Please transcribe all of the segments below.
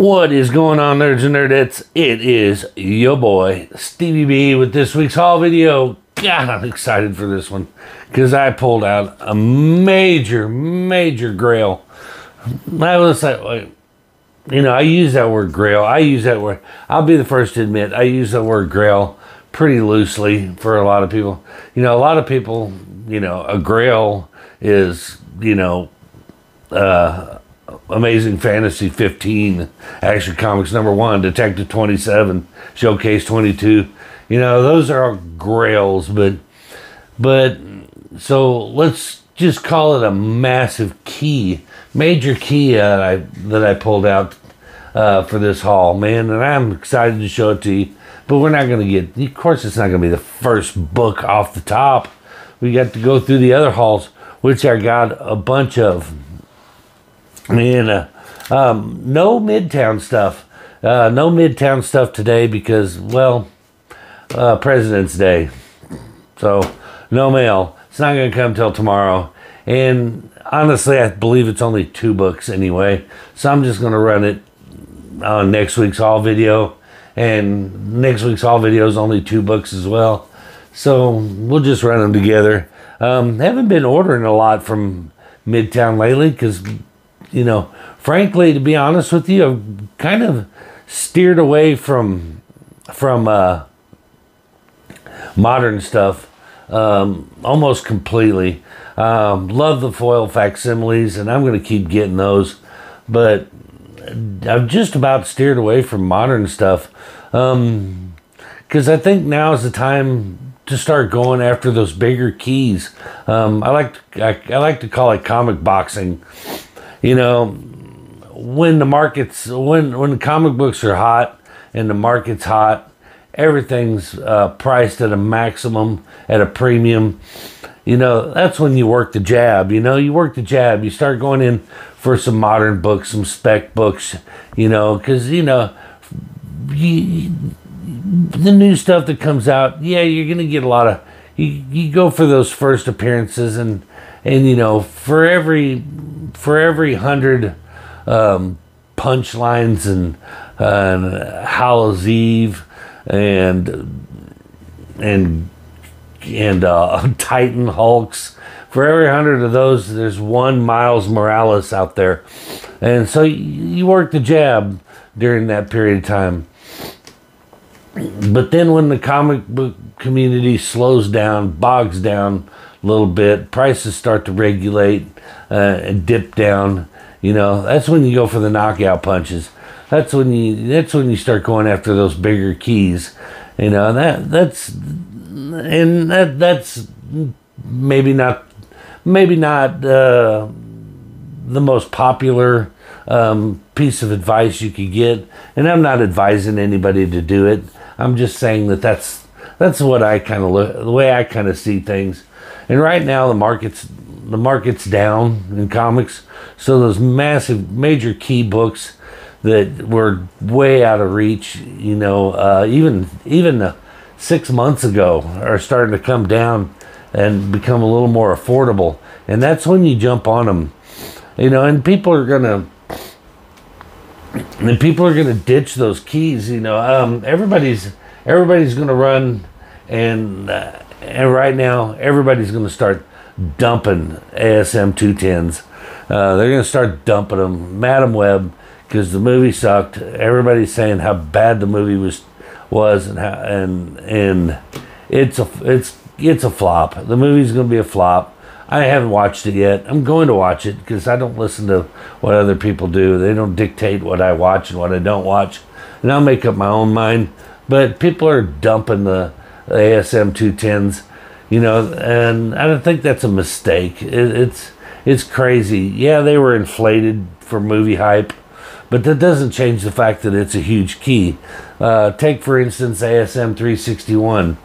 What is going on, nerds and nerdettes? It is your boy Stevie B with this week's haul video. God, I'm excited for this one because I pulled out a major grail. I was like, I use that word grail. I'll be the first to admit, I use that word grail pretty loosely for a lot of people. A lot of people, a grail is, Amazing Fantasy 15, Action Comics #1, Detective 27, Showcase 22. Those are all grails, but so let's just call it a massive key, major key that I pulled out for this haul, man, and I'm excited to show it to you. But we're not going to of course, it's not going to be the first book off the top. We got to go through the other hauls, which I got a bunch of. And no Midtown stuff. No Midtown stuff today because, President's Day. So, no mail. It's not going to come till tomorrow. And honestly, I believe it's only 2 books anyway. So I'm just going to run it on next week's haul video. And next week's haul video is only 2 books as well. So we'll just run them together. Haven't been ordering a lot from Midtown lately because, frankly, to be honest with you, I've kind of steered away from modern stuff almost completely. Love the foil facsimiles, and I'm going to keep getting those, but I've just about steered away from modern stuff because I think now is the time to start going after those bigger keys. I like to call it comic boxing. When the comic books are hot and the market's hot, everything's priced at a maximum, at a premium. That's when you work the jab. You work the jab. You start going in for some modern books, some spec books, because, the new stuff that comes out, you're going to get a lot of, you go for those first appearances and for every 100 punchlines and Hallows Eve and Titan Hulks, for every 100 of those, there's one Miles Morales out there, and so you work the jab during that period of time. But then when the comic book community slows down, bogs down a little bit, prices start to regulate and dip down. That's when you go for the knockout punches. That's when you start going after those bigger keys. That's maybe not the most popular piece of advice you could get, and I'm not advising anybody to do it. I'm just saying that's what I kind of look, the way I kind of see things. And right now the market's down in comics, so those major key books that were way out of reach, even 6 months ago, are starting to come down and become a little more affordable. And that's when you jump on them, and people are gonna ditch those keys. Everybody's gonna run, and right now everybody's gonna start dumping ASM 210s. They're gonna start dumping them. Madam Web, because the movie sucked. Everybody's saying how bad the movie was, and it's a flop. The movie's gonna be a flop. I haven't watched it yet. I'm going to watch it because I don't listen to what other people do. They don't dictate what I watch and what I don't watch, and I'll make up my own mind. But people are dumping the ASM 210s, and I don't think that's a mistake. It's crazy. Yeah, they were inflated for movie hype, but that doesn't change the fact that it's a huge key. Take, for instance, ASM 361.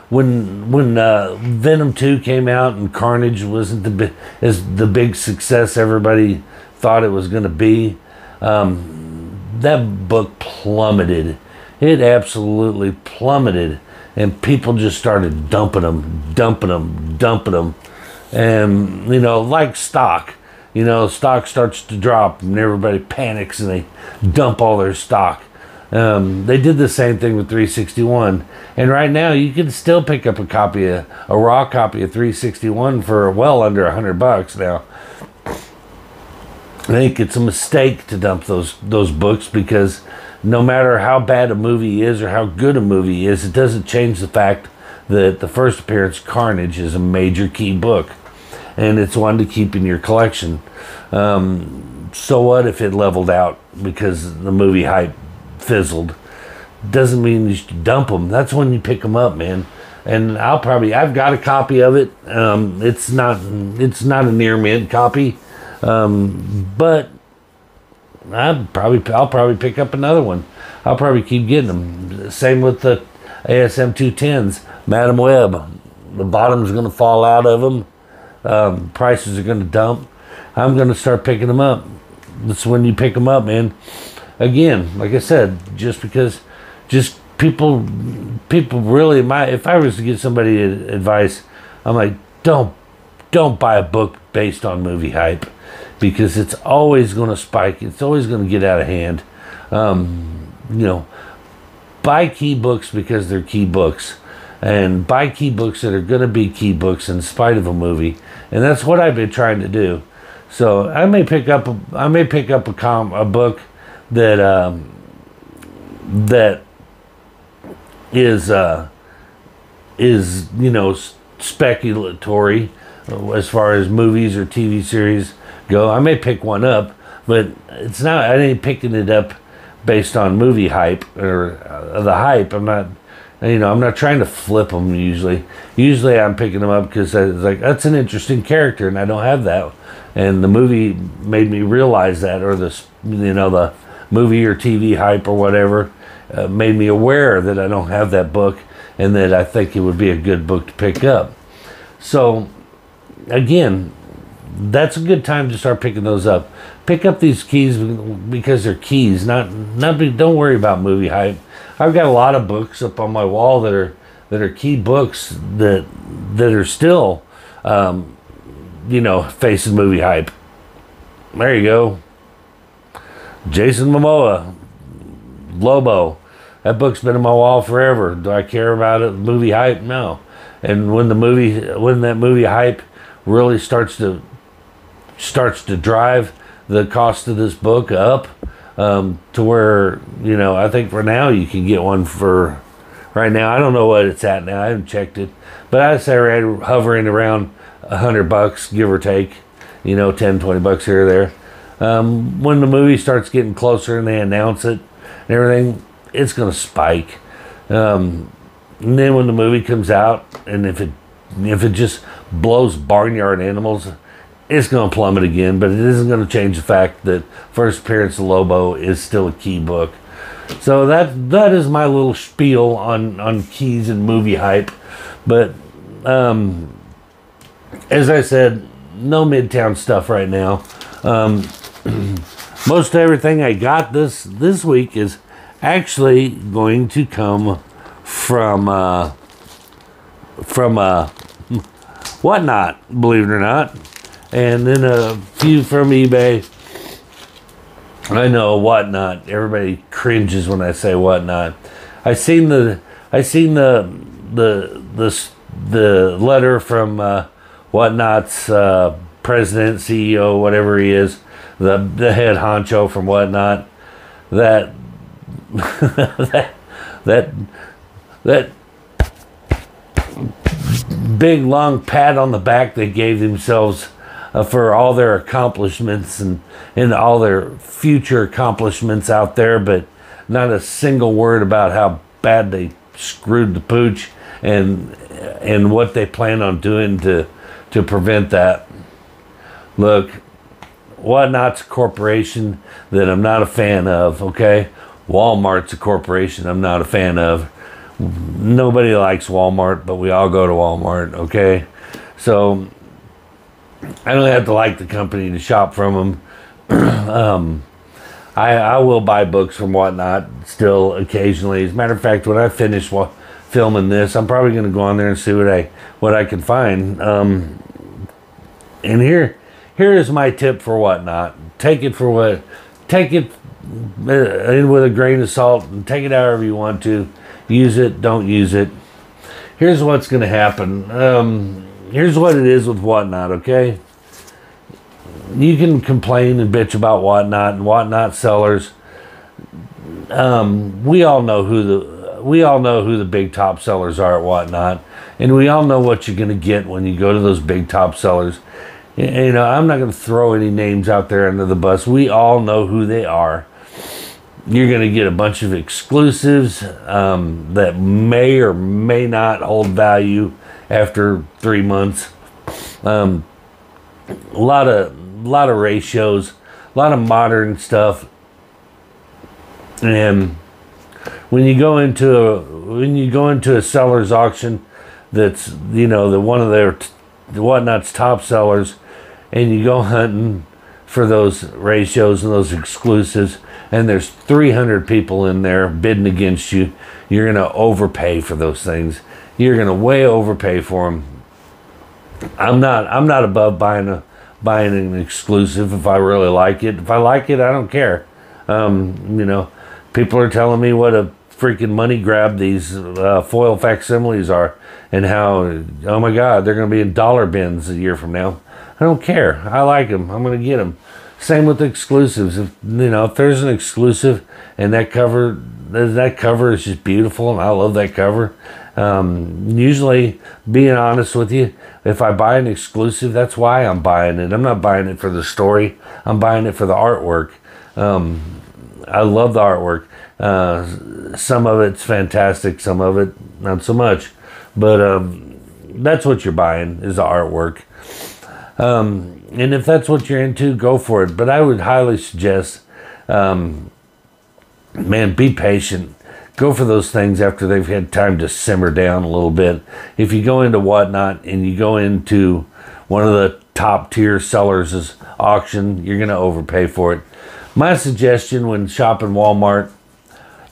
When Venom 2 came out and Carnage wasn't the big success everybody thought it was going to be, that book plummeted. It absolutely plummeted, and people just started dumping them, and like stock. stock starts to drop and everybody panics and they dump all their stock. They did the same thing with 361, and right now you can still pick up a raw copy of 361 for well under $100 now. I think it's a mistake to dump those books, because no matter how bad a movie is or how good a movie is, it doesn't change the fact that the first appearance, Carnage, is a major key book, and it's one to keep in your collection. So what if it leveled out because the movie hype fizzled? Doesn't mean you should dump them. That's when you pick them up, man. And I've got a copy of it. It's not a near mint copy, but I'll probably pick up another one. I'll probably keep getting them. Same with the ASM 210s, Madam Web. The bottom's going to fall out of them. Prices are going to dump. I'm going to start picking them up. That's when you pick them up, man. Again, like I said, just people really, if I was to give somebody advice, I'm like, don't buy a book based on movie hype, because it's always going to spike. It's always going to get out of hand. Buy key books because they're key books, and buy key books that are going to be key books in spite of a movie. And that's what I've been trying to do. So I may pick up a book that is speculatory as far as movies or TV series go. I may pick one up, but I ain't picking it up based on movie hype or the hype. I'm not trying to flip them usually. Usually I'm picking them up because it's like, that's an interesting character and I don't have that. And the movie made me realize that, or the movie or TV hype or whatever made me aware that I don't have that book, and that I think it would be a good book to pick up. So again, that's a good time to start picking those up. Pick up these keys because they're keys. Don't worry about movie hype. I've got a lot of books up on my wall that are key books that are still facing movie hype. There you go. Jason Momoa, Lobo. That book's been on my wall forever. Do I care about it? Movie hype? No. And when that movie hype really starts to drive the cost of this book up, to where, I think for now you can get one for, right now, I don't know what it's at now. I haven't checked it, but I'd say right hovering around $100, give or take, $10-20 here or there. When the movie starts getting closer and they announce it and everything, it's going to spike. And then when the movie comes out, and if it just blows Barnyard Animals, it's going to plummet again. But it isn't going to change the fact that First Appearance of Lobo is still a key book. So that is my little spiel on keys and movie hype. But as I said, no Midtown stuff right now. Most everything I got this week is actually going to come from Whatnot, believe it or not, and then a few from eBay. I know Whatnot. Everybody cringes when I say Whatnot. I seen the letter from Whatnot's president, CEO, whatever he is, the head honcho from Whatnot. That big long pat on the back they gave themselves for all their accomplishments and all their future accomplishments out there, but not a single word about how bad they screwed the pooch and what they plan on doing to prevent that. Look, Whatnot's a corporation that I'm not a fan of, okay? Walmart's a corporation I'm not a fan of. Nobody likes Walmart, but we all go to Walmart, okay? So I don't have to like the company to shop from them. I will buy books from Whatnot still occasionally. As a matter of fact, when I finish filming this, I'm probably going to go on there and see what I can find. And here is my tip for Whatnot. Take it in with a grain of salt and take it however you want to. Use it, don't use it. Here's what's going to happen. Here's what it is with Whatnot, okay? You can complain and bitch about Whatnot and Whatnot sellers. We all know who the big top sellers are at Whatnot, and we all know what you're going to get when you go to those big top sellers. You know, I'm not going to throw any names out there under the bus. We all know who they are. You're going to get a bunch of exclusives that may or may not hold value after 3 months. A lot of ratios, a lot of modern stuff. And when you go into a seller's auction that's, you know, the one of their Whatnot's top sellers, and you go hunting for those ratios and those exclusives, and there's 300 people in there bidding against you, you're going to overpay for those things. You're going to way overpay for them. I'm not above buying an exclusive if I really like it. If I like it, I don't care. You know, people are telling me what a freaking money grab these foil facsimiles are, and how, oh my God, they're going to be in dollar bins a year from now. I don't care. I like them. I'm going to get them. Same with exclusives. If there's an exclusive and that cover is just beautiful, and I love that cover. Usually, being honest with you, if I buy an exclusive, that's why I'm buying it. I'm not buying it for the story. I'm buying it for the artwork. I love the artwork. Some of it's fantastic, some of it not so much. But that's what you're buying, is the artwork. And if that's what you're into, go for it. But I would highly suggest, man, be patient. Go for those things after they've had time to simmer down a little bit. If you go into Whatnot and you go into one of the top tier sellers' auction, you're going to overpay for it. My suggestion when shopping Walmart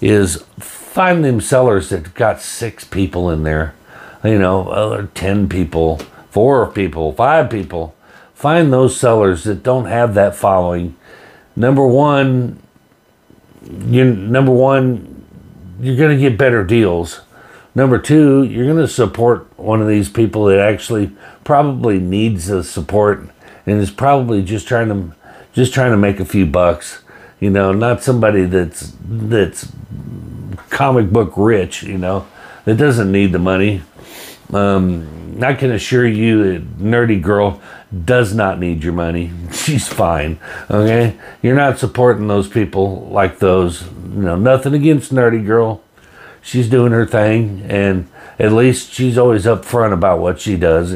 is find them sellers that got 6 people in there, 10 people, 4 people, 5 people. Find those sellers that don't have that following. Number one, you're going to get better deals. Number 2, you're going to support one of these people that actually probably needs the support and is probably just trying to make a few bucks. Not somebody that's comic book rich, that doesn't need the money. I can assure you that Nerdy Girl does not need your money. She's fine, okay? You're not supporting those people like those. Nothing against Nerdy Girl. She's doing her thing, and at least she's always upfront about what she does,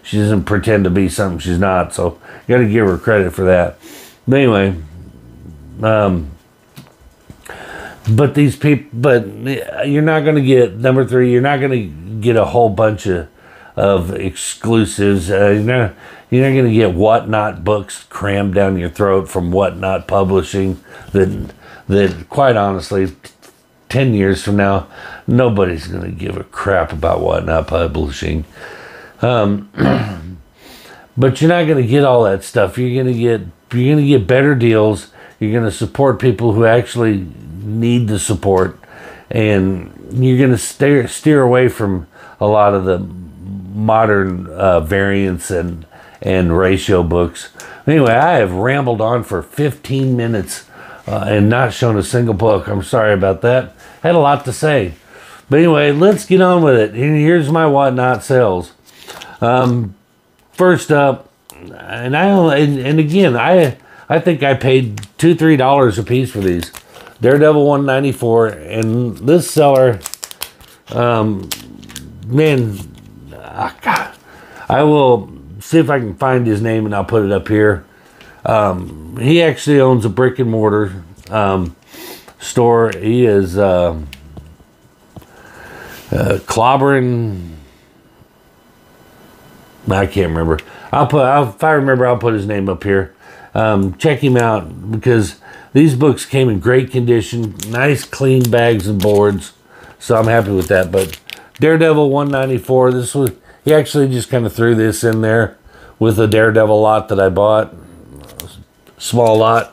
She doesn't pretend to be something she's not, so you got to give her credit for that. But anyway, but these people, you're not going to get, number 3, you're not going to get a whole bunch of exclusives. You're not going to get Whatnot books crammed down your throat from Whatnot Publishing that quite honestly, 10 years from now, nobody's going to give a crap about Whatnot Publishing. But you're not going to get all that stuff. You're going to get better deals. You're going to support people who actually need the support, and you're going to steer away from a lot of the modern variants and ratio books. Anyway, I have rambled on for 15 minutes and not shown a single book. I'm sorry about that. Had a lot to say. But anyway, let's get on with it. And here's my Whatnot sales. First up, and again, I think I paid $2-3 a piece for these. Daredevil 194, and this seller, man, God, I will see if I can find his name and I'll put it up here. He actually owns a brick and mortar store. He is clobbering. I can't remember. If I remember, I'll put his name up here. Check him out, because these books came in great condition, nice clean bags and boards, so I'm happy with that. But Daredevil 194, he actually just kind of threw this in there with a Daredevil lot that I bought. Small lot.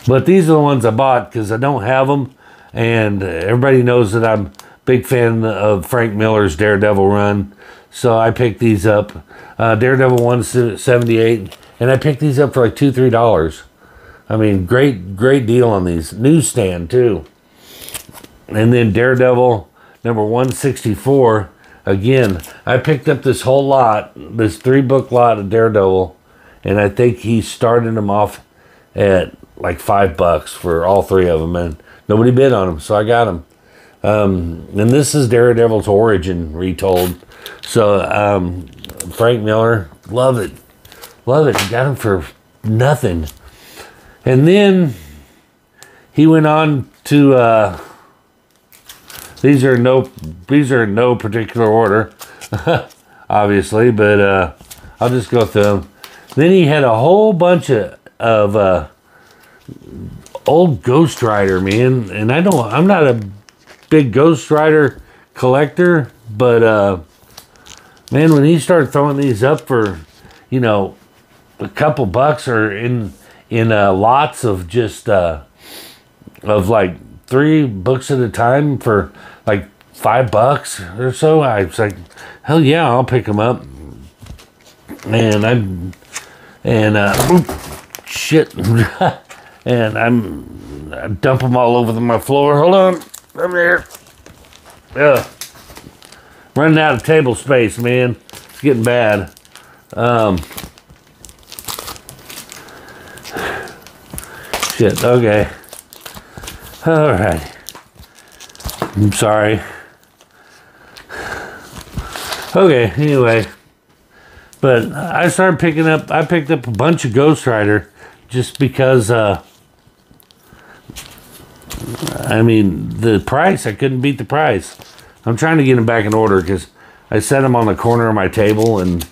But these are the ones I bought because I don't have them. And everybody knows that I'm a big fan of Frank Miller's Daredevil run. So I picked these up. Daredevil 178. And I picked these up for like $2, $3. I mean, great deal on these. Newsstand too. And then Daredevil number 164. Again, I picked up this whole lot, this 3-book lot of Daredevil, and I think he started them off at like $5 for all 3 of them, and nobody bid on them, so I got them. And this is Daredevil's origin retold. So Frank Miller, love it. He got them for nothing. And then he went on to these are in no particular order, obviously, but I'll just go through them. Then he had a whole bunch of old Ghost Rider, man, and I'm not a big Ghost Rider collector, but man, when he started throwing these up for, you know, a couple bucks or in lots of just of like 3 books at a time for like $5 or so, I was like, hell yeah, I'll pick them up. And shit, and I dump them all over my floor. Hold on, I'm here. Running out of table space, man. It's getting bad. Shit, okay. All right. I'm sorry. Okay, anyway. But I picked up a bunch of Ghost Rider just because, I mean, the price, I couldn't beat the price. I'm trying to get them back in order because I set them on the corner of my table and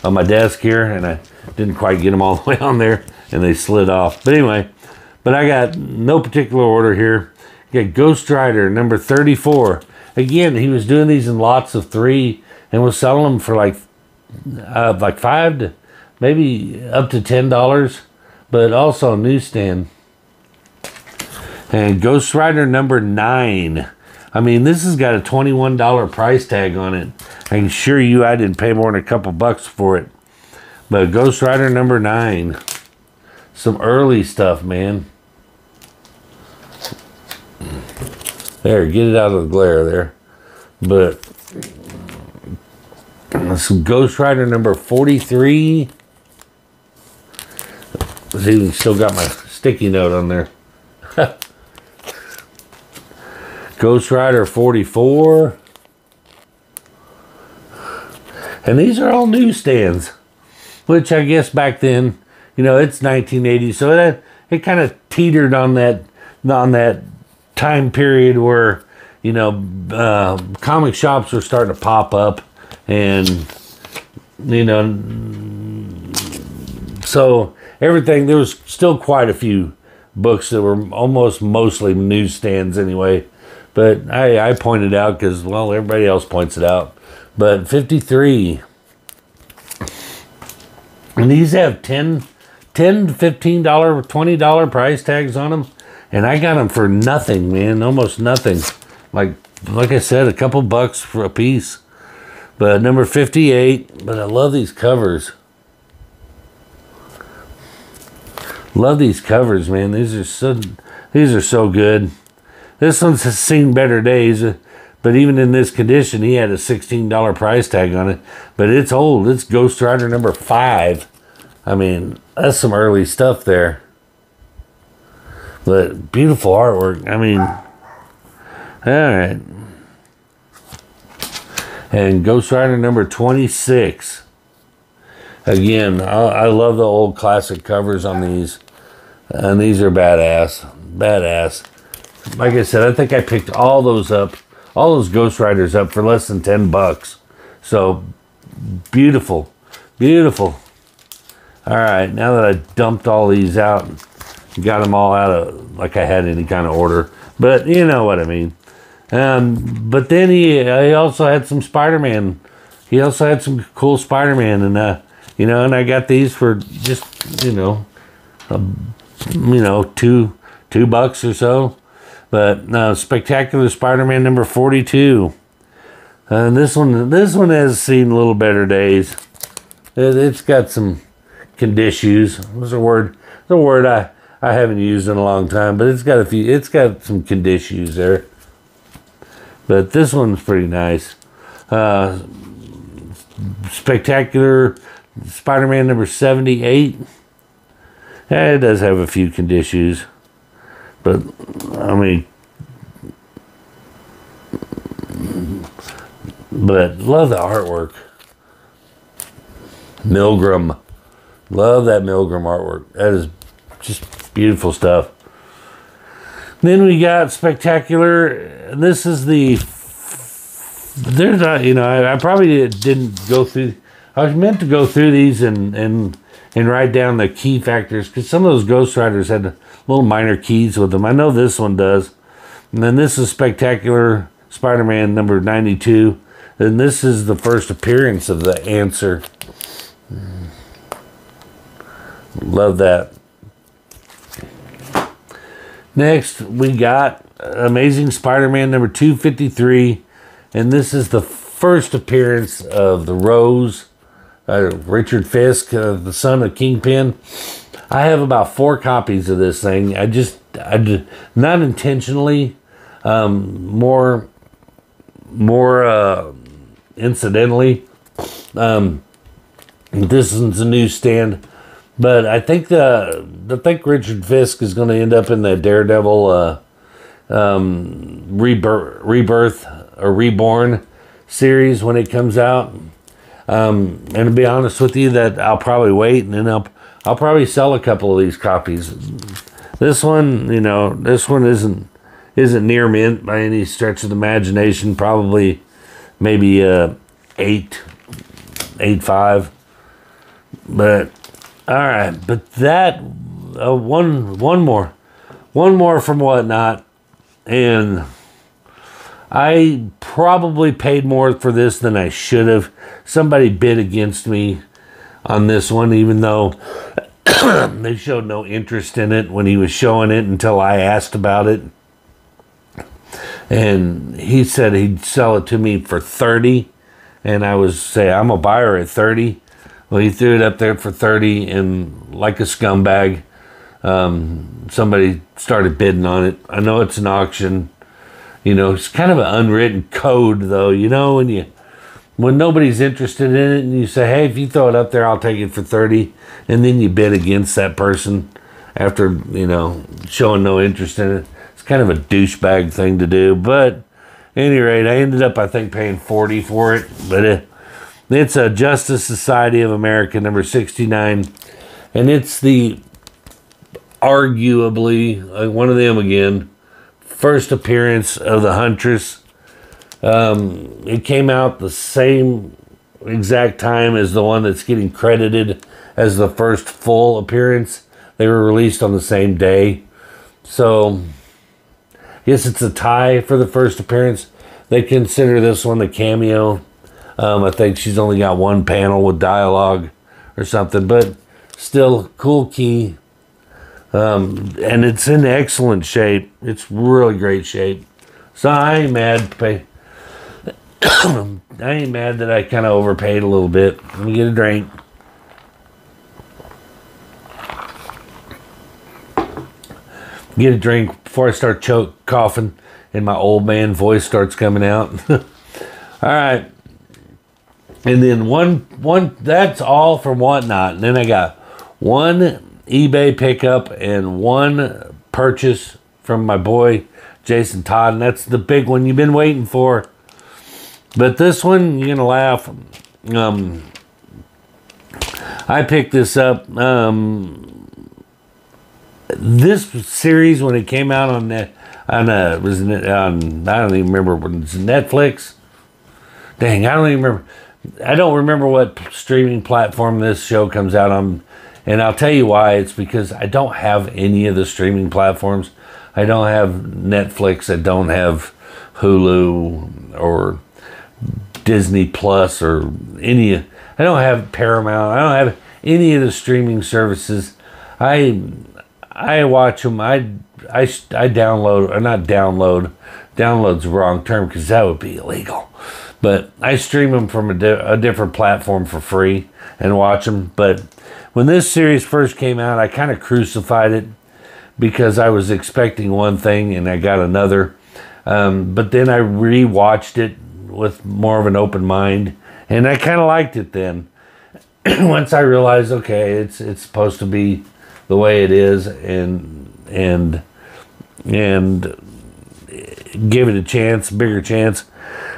on my desk here, and I didn't quite get them all the way on there, and they slid off. But anyway, but I got no particular order here. I got Ghost Rider number 34. Again, he was doing these in lots of 3 and was selling them for like $5 to maybe up to $10, but also newsstand. And Ghost Rider number 9. I mean, this has got a $21 price tag on it. I can assure you I didn't pay more than a couple bucks for it. But Ghost Rider number 9. Some early stuff, man. There, get it out of the glare there. But some Ghost Rider number 43. See, still got my sticky note on there. Ghost Rider 44. And these are all newsstands, which I guess back then, you know, it's 1980, so it kind of teetered on that time period where, you know, comic shops were starting to pop up, and, you know, so everything, there was still quite a few books that were almost mostly newsstands anyway, but I pointed out because, well, everybody else points it out. But 53, and these have $10 to $15, $20 price tags on them, and I got them for nothing, man, almost nothing. Like I said, a couple bucks for a piece. But number 58, but I love these covers. Love these covers, man. These are so good. This one's seen better days, but even in this condition, he had a $16 price tag on it. But it's old. It's Ghost Rider number 5. I mean, that's some early stuff there. But beautiful artwork. I mean, all right. And Ghost Rider number 26. Again, I love the old classic covers on these. And these are badass. Badass. Like I said, I think I picked all those Ghost Riders up for less than $10. So, beautiful. Beautiful. All right, now that I dumped all these out, got them all out of, like I had any kind of order. But you know what I mean. But then he also had some Spider-Man. he also had some cool Spider-Man, and you know, and I got these for just, $2 or so. But Spectacular Spider-Man number 42. And this one has seen a little better days. It's got some conditions. It's a word I haven't used in a long time, but it's got some conditions there. But this one's pretty nice. Spectacular Spider-Man number 78. It does have a few conditions, but I mean, but love the artwork. Milgram. Love that Milgram artwork. That is just beautiful stuff. Then we got Spectacular. And this is there's not, I probably didn't go through. I was meant to go through these and write down the key factors, because some of those Ghost Riders had little minor keys with them. I know this one does. And then this is Spectacular Spider-Man number 92. And this is the first appearance of the Answer. Love that. Next, we got Amazing Spider-Man number 253. And this is the first appearance of the Rose, Richard Fisk, the son of Kingpin. I have about 4 copies of this thing. I did not intentionally, more incidentally. This one's a newsstand, but I think Richard Fisk is going to end up in the Daredevil rebirth or reborn series when it comes out. And to be honest with you, that I'll probably wait, and then I'll probably sell a couple of these copies. This one, isn't near mint by any stretch of the imagination. Probably maybe 8.5. But all right, but that one more from Whatnot, and I probably paid more for this than I should have. Somebody bid against me on this one, even though they showed no interest in it when he was showing it until I asked about it. And he said he'd sell it to me for 30, and I was say I'm a buyer at 30. Well, he threw it up there for 30, and like a scumbag, somebody started bidding on it. I know it's an auction. It's kind of an unwritten code, though. When nobody's interested in it, and you say, "Hey, if you throw it up there, I'll take it for 30," and then you bid against that person after showing no interest in it. It's kind of a douchebag thing to do. But at any rate, I ended up, I think, paying 40 for it. But it's a Justice Society of America number 69, and it's the arguably one of them again. First appearance of the Huntress. It came out the same exact time as the one that's getting credited as the first full appearance. They were released on the same day. So, I guess it's a tie for the first appearance. They consider this one the cameo. I think she's only got one panel with dialogue or something, but still cool key. And it's in excellent shape. It's really great shape. So I ain't mad. I ain't mad that I kind of overpaid a little bit. Let me get a drink. Get a drink before I start coughing and my old man voice starts coming out. All right. And then one that's all from Whatnot. And then I got one eBay pickup and one purchase from my boy Jason Todd, and that's the big one you've been waiting for. But this one, you're gonna laugh. I picked this up. This series, when it came out on I don't even remember when it's Netflix. Dang, I don't remember what streaming platform this show comes out on. And I'll tell you why. It's because I don't have any of the streaming platforms. I don't have Netflix. I don't have Hulu or Disney Plus or any. I don't have Paramount. I don't have any of the streaming services. I watch them. I download, or not download. Download's the wrong term because that would be illegal. But I stream them from a different platform for free and watch them. But when this series first came out, I kind of crucified it because I was expecting one thing and I got another. But then I rewatched it with more of an open mind, and I kind of liked it then. Once I realized, okay, it's supposed to be the way it is, and give it a chance, bigger chance.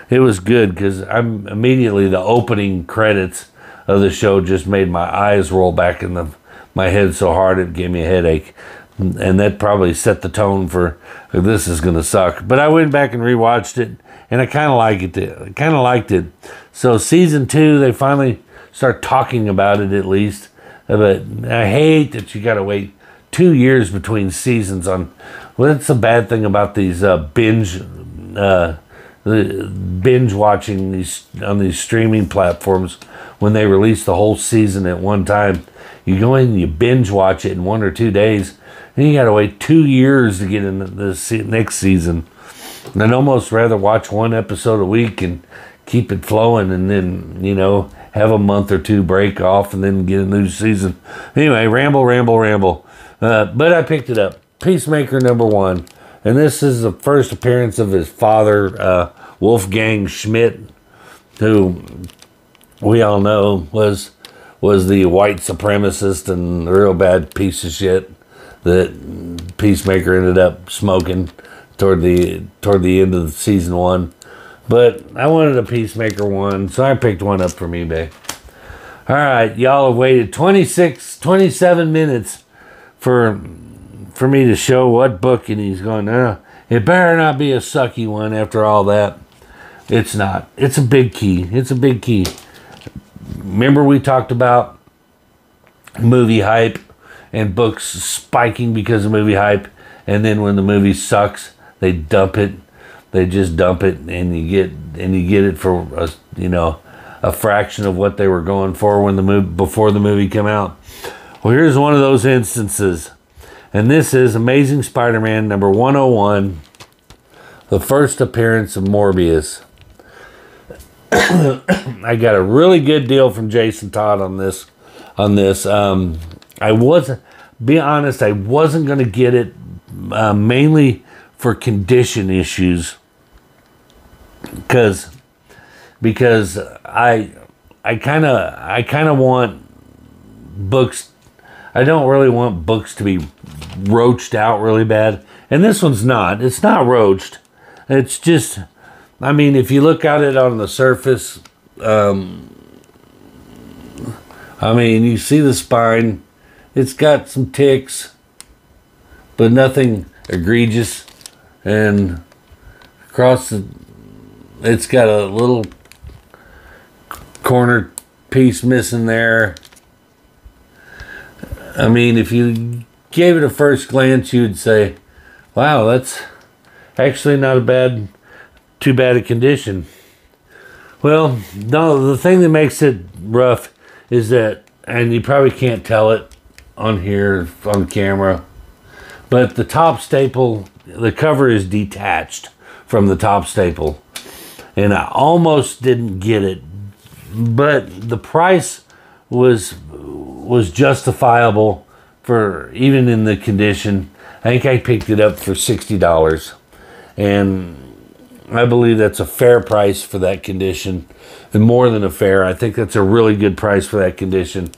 It was good because I'm immediately, the opening credits of the show just made my eyes roll back in my head so hard it gave me a headache. And that probably set the tone for this is going to suck. But I went back and rewatched it, and I kind of liked it. So season 2, they finally start talking about it at least. But I hate that you got to wait 2 years between seasons on. Well, that's the bad thing about these binge watching these on these streaming platforms. When they release the whole season at one time, you go in and you binge watch it in 1 or 2 days. And you got to wait 2 years to get into the next season. And I'd almost rather watch one episode a week and keep it flowing, and then, have a month or 2 break off and then get a new season. Anyway, ramble. But I picked it up. Peacemaker #1. And this is the first appearance of his father, Wolfgang Schmidt, who we all know was the white supremacist and a real bad piece of shit that Peacemaker ended up smoking toward the end of season 1. But I wanted a Peacemaker 1, so I picked one up from eBay. All right, y'all have waited 27 minutes for me to show what book, and he's going, it better not be a sucky one after all that. It's not. It's a big key. Remember we talked about movie hype and books spiking because of movie hype, and then when the movie sucks, they dump it. They just dump it, and you get it for a fraction of what they were going for before the movie came out. Well, here's one of those instances, and this is Amazing Spider-Man #101, the first appearance of Morbius. I got a really good deal from Jason Todd on this. I wasn't going to get it mainly for condition issues, because I kind of want books. I don't really want books to be roached out really bad, and this one's not. It's not roached. It's just, if you look at it on the surface, you see the spine. It's got some ticks, but nothing egregious. And it's got a little corner piece missing there. If you gave it a first glance, you'd say, wow, that's actually not too bad a condition. Well, no, the thing that makes it rough is that, and you probably can't tell it on here, on camera, but the top staple, the cover is detached from the top staple. And I almost didn't get it, but the price was justifiable for, even in the condition. I think I picked it up for $60. And I believe that's a fair price for that condition. And more than a fair, I think that's a really good price for that condition.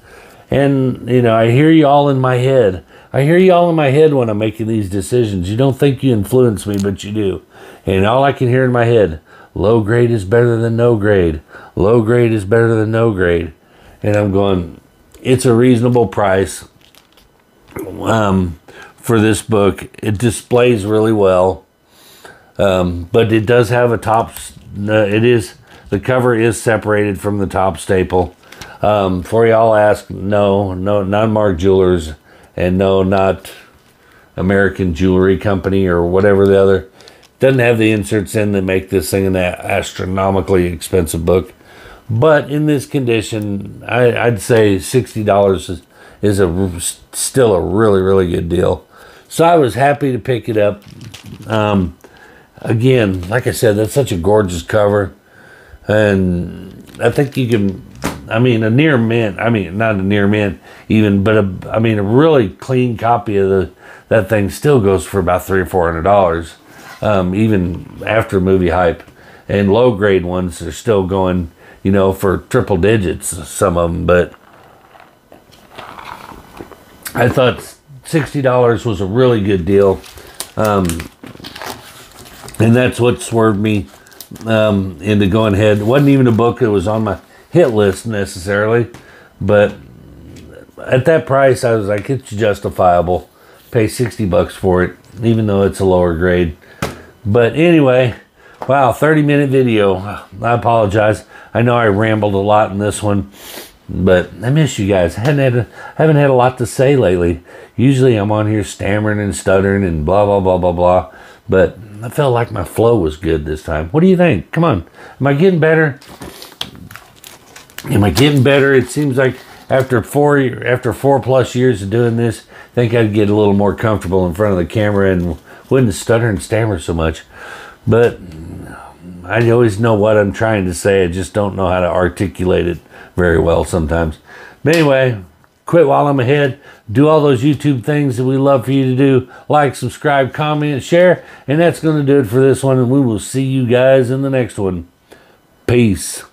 And, I hear you all in my head. When I'm making these decisions. You don't think you influence me, but you do. And all I can hear in my head, low grade is better than no grade. Low grade is better than no grade. And I'm going, it's a reasonable price for this book. It displays really well. But it does have a top, the cover is separated from the top staple. Before y'all ask, no, not Mark Jewelers, and no, not American Jewelry Company or whatever the other. Doesn't have the inserts in that make this thing an astronomically expensive book. But in this condition, I'd say $60 is still a really, really good deal. So I was happy to pick it up. Again, like I said, that's such a gorgeous cover. And I think you can, I mean, a near mint, I mean, not a near mint even, but a really clean copy of that thing still goes for about $300 or $400, even after movie hype. And low grade ones are still going, you know, for triple digits, some of them. But I thought $60 was a really good deal. And that's what swerved me into going ahead. It wasn't even a book that was on my hit list necessarily, but at that price, I was like, it's justifiable. Pay $60 for it, even though it's a lower grade. But anyway, wow, 30-minute video. I apologize. I know I rambled a lot in this one, but I miss you guys. I haven't had a lot to say lately. Usually I'm on here stammering and stuttering and blah, blah, blah, blah, blah. But I felt like my flow was good this time. What do you think? Come on. Am I getting better? Am I getting better? It seems like after 4+ years of doing this, I think I'd get a little more comfortable in front of the camera and wouldn't stutter and stammer so much. But I always know what I'm trying to say. I just don't know how to articulate it very well sometimes. But anyway, quit while I'm ahead. Do all those YouTube things that we love for you to do. Like, subscribe, comment, share. And that's going to do it for this one. And we will see you guys in the next one. Peace.